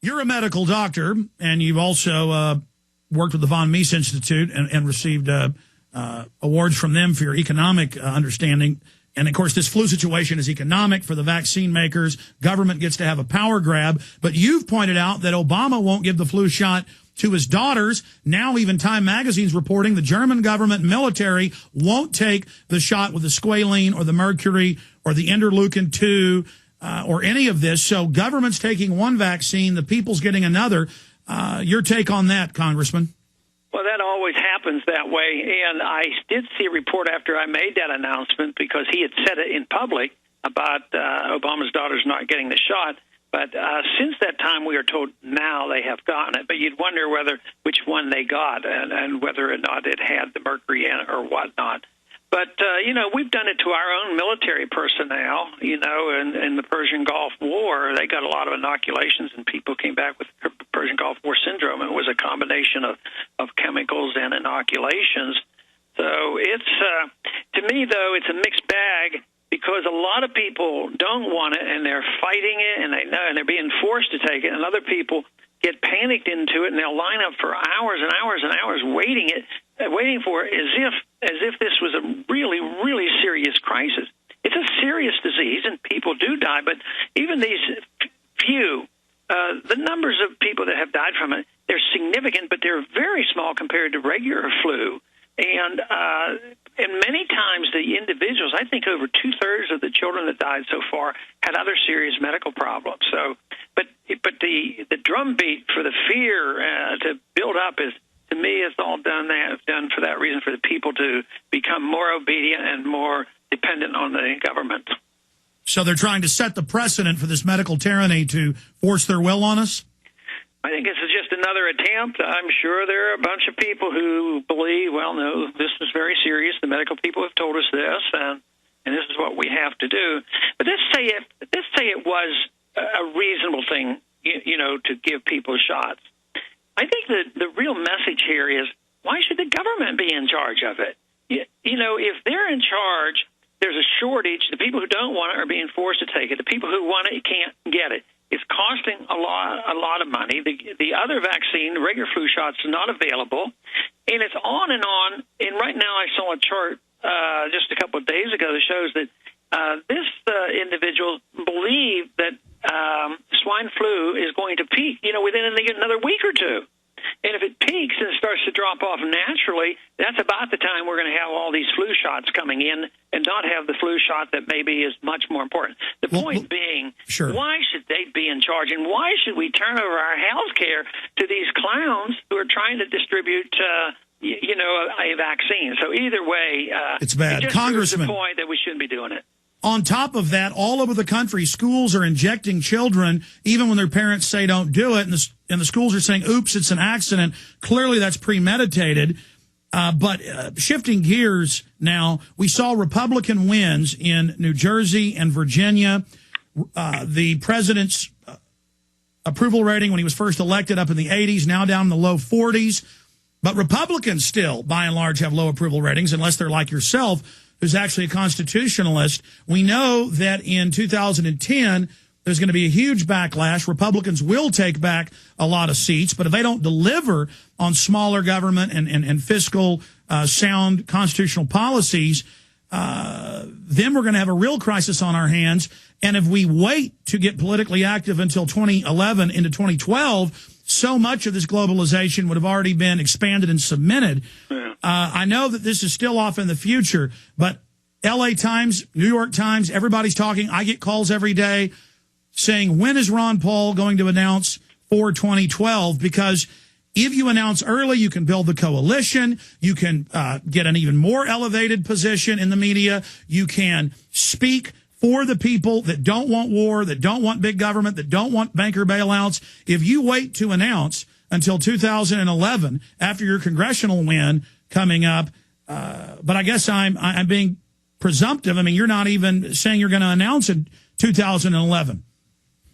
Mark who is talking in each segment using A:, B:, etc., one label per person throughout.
A: You're a medical doctor, and you've also worked with the Von Mies Institute and received awards from them for your economic understanding. And, of course, this flu situation is economic for the vaccine makers. Government gets to have a power grab. But you've pointed out that Obama won't give the flu shot to his daughters. Now even Time Magazine's reporting the German government military won't take the shot with the squalene or the mercury or the interleukin-2 or any of this. So government's taking one vaccine, the people's getting another. Your take on that, Congressman?
B: Well, that always happens that way. And I did see a report after I made that announcement because he had said it in public about Obama's daughters not getting the shot. But since that time, we are told now they have gotten it. But you'd wonder which one they got and whether or not it had the mercury in it or whatnot. But, we've done it to our own military personnel, in the Persian Gulf War. They got a lot of inoculations, and people came back with Persian Gulf War syndrome. It was a combination of chemicals and inoculations. So it's, to me, though, it's a mixed bag because a lot of people don't want it, and they're fighting it, and they know, and they're being forced to take it, and other people get panicked into it, and they'll line up for hours and hours and hours waiting for it as if this was a really, really serious crisis. It's a serious disease, and people do die, but even these few, the numbers of people that have died from it, they're significant, but they're very small compared to regular flu. And many times the individuals, I think over 2/3 of the children that died so far had other serious medical problems. So, but the drumbeat for the fear to build up is, to me, it's all done for that reason, for the people to become more obedient and more dependent on the government.
A: So they're trying to set the precedent for this medical tyranny to force their will on us?
B: I think this is just another attempt. I'm sure there are a bunch of people who believe, well, no, this is very serious. The medical people have told us this, and this is what we have to do. But let's say it was a reasonable thing, to give people shots. I think the real message here is, why should the government be in charge of it? If they're in charge, there's a shortage. The people who don't want it are being forced to take it. The people who want it can't get it. It's costing a lot of money. The other vaccine, the regular flu shots, are not available, and it's on and on. And right now, I saw a chart just a couple of days ago that shows that this individual believed that swine flu is going to peak, within another week or two. And if it peaks and it starts to drop off naturally, that's about the time we're going to have all these flu shots coming in and not have the flu shot that maybe is much more important. The point being,
A: sure,
B: why should they be in charge? And why should we turn over our health care to these clowns who are trying to distribute, a vaccine? So either way,
A: it's bad.
B: It just
A: Congressman,
B: proves the point that we shouldn't be doing it.
A: On top of that, all over the country, schools are injecting children, even when their parents say don't do it, and the schools are saying, oops, it's an accident. Clearly, that's premeditated. But shifting gears now, we saw Republican wins in New Jersey and Virginia. The president's approval rating when he was first elected up in the 80s, now down in the low 40s. But Republicans still, by and large, have low approval ratings, unless they're like yourself, who's actually a constitutionalist. We know that in 2010, there's going to be a huge backlash. Republicans will take back a lot of seats, but if they don't deliver on smaller government and fiscal sound constitutional policies, then we're going to have a real crisis on our hands. And if we wait to get politically active until 2011 into 2012, so much of this globalization would have already been expanded and cemented. I know that this is still off in the future, but LA Times, New York Times, everybody's talking. I get calls every day saying, when is Ron Paul going to announce for 2012? Because if you announce early, you can build the coalition. You can get an even more elevated position in the media. You can speak for the people that don't want war, that don't want big government, that don't want banker bailouts. If you wait to announce until 2011, after your congressional win coming up, but I guess I'm being presumptive. I mean, you're not even saying you're going to announce in 2011.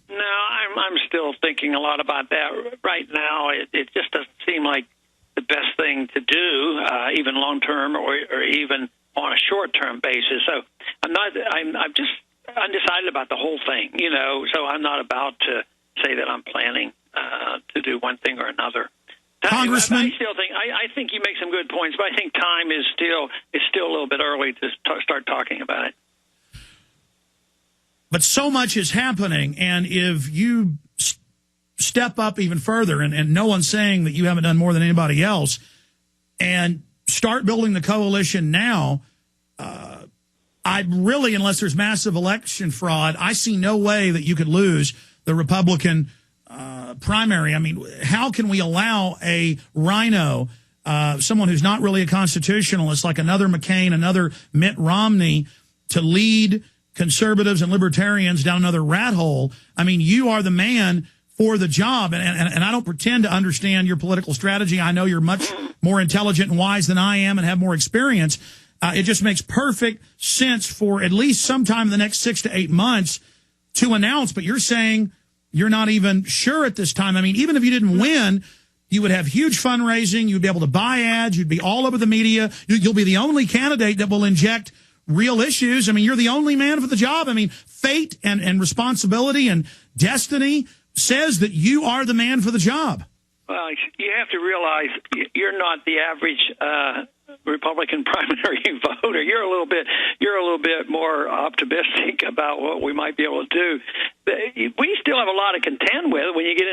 B: No, I'm still thinking a lot about that right now. It just doesn't seem like the best thing to do, even long term or even on a short term basis. So I'm just undecided about the whole thing, So I'm not about to say that I'm planning to do one thing or another.
A: Congressman,
B: I think you make some good points, but I think time is still a little bit early to start talking about it.
A: But so much is happening, and if you step up even further, and no one's saying that you haven't done more than anybody else, and start building the coalition now, I really, unless there's massive election fraud, I see no way that you could lose the Republican primary. I mean, how can we allow a rhino, someone who's not really a constitutionalist, like another McCain, another Mitt Romney, to lead conservatives and libertarians down another rat hole? I mean, you are the man for the job, and I don't pretend to understand your political strategy. I know you're much more intelligent and wise than I am and have more experience. It just makes perfect sense for at least sometime in the next 6 to 8 months to announce, but you're saying you're not even sure at this time. I mean, even if you didn't win, you would have huge fundraising. You'd be able to buy ads. You'd be all over the media. You'll be the only candidate that will inject real issues. I mean, you're the only man for the job. I mean, fate and responsibility and destiny says that you are the man for the job.
B: Well, you have to realize you're not the average Republican primary voter. You're a little bit more optimistic about what we might be able to do. We still have a lot to contend with when you get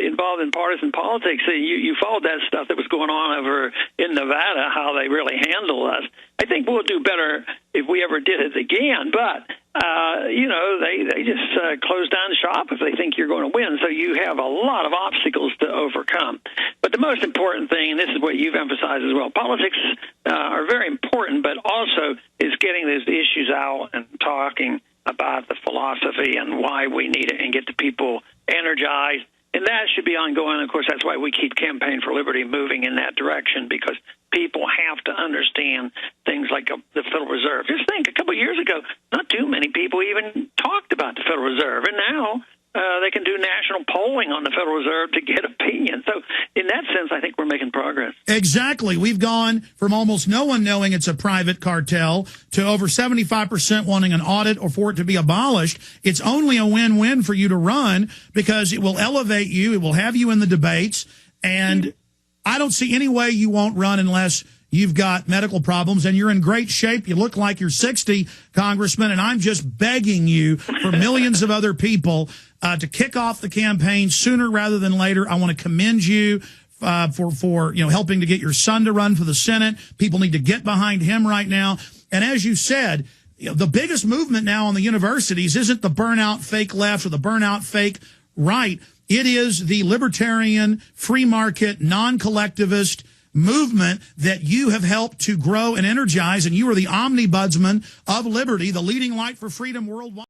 B: involved in partisan politics. You followed that stuff that was going on over in Nevada, how they really handle us. I think we'll do better if we ever did it again, but they just close down shop if they think you're going to win. So you have a lot of obstacles to overcome. But the most important thing, and this is what you've emphasized as well, politics are very important, but also is getting these issues out and talking about the philosophy and why we need it and get the people energized. And that should be ongoing. Of course, that's why we keep Campaign for Liberty moving in that direction, because people have to understand things like the Federal Reserve. Just think, a couple of years ago, not too many people even talked about the Federal Reserve, and now they can do national polling on the Federal Reserve to get opinion. So in that sense, I think we're making progress.
A: Exactly. We've gone from almost no one knowing it's a private cartel to over 75% wanting an audit or for it to be abolished. It's only a win-win for you to run because it will elevate you. It will have you in the debates. And I don't see any way you won't run unless you've got medical problems, and you're in great shape. You look like you're 60, Congressman, and I'm just begging you for millions of other people to kick off the campaign sooner rather than later. I want to commend you for helping to get your son to run for the Senate. People need to get behind him right now. And as you said, the biggest movement now on the universities isn't the burnout fake left or the burnout fake right. It is the libertarian, free market, non-collectivist movement that you have helped to grow and energize, and you are the omnibudsman of liberty, the leading light for freedom worldwide.